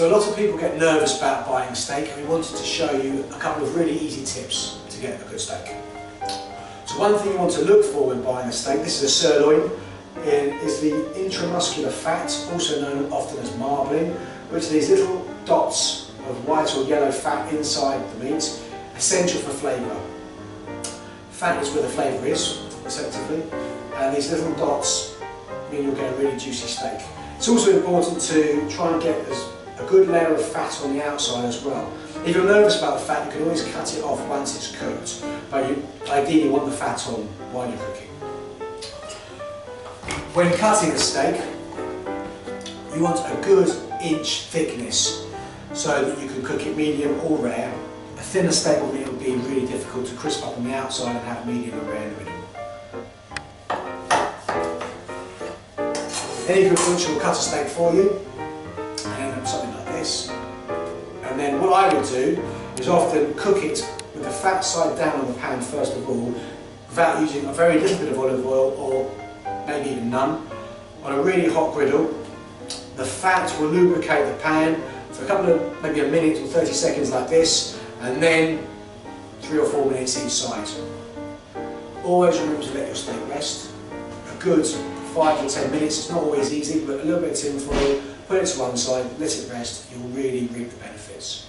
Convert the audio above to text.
So a lot of people get nervous about buying a steak, and we wanted to show you a couple of really easy tips to get a good steak. So one thing you want to look for when buying a steak, this is a sirloin, is the intramuscular fat, also known often as marbling, which are these little dots of white or yellow fat inside the meat, essential for flavour. Fat is where the flavour is, effectively, and these little dots mean you'll get a really juicy steak. It's also important to try and get a good layer of fat on the outside as well. If you're nervous about the fat, you can always cut it off once it's cooked, but you ideally want the fat on while you're cooking. When cutting a steak, you want a good inch thickness so that you can cook it medium or rare. A thinner steak will be really difficult to crisp up on the outside and have medium or rare in the middle. Any good butcher will cut a steak for you, and something like this. And then what I would do is often cook it with the fat side down on the pan first of all, without using a very little bit of olive oil, or maybe even none, on a really hot griddle. The fat will lubricate the pan for a couple of, maybe a minute or 30 seconds like this, and then 3 or 4 minutes each side. Always remember to let your steak rest. A good 5 to 10 minutes, it's not always easy, but a little bit of tin foil, put it to one side, let it rest, you'll really reap the benefits.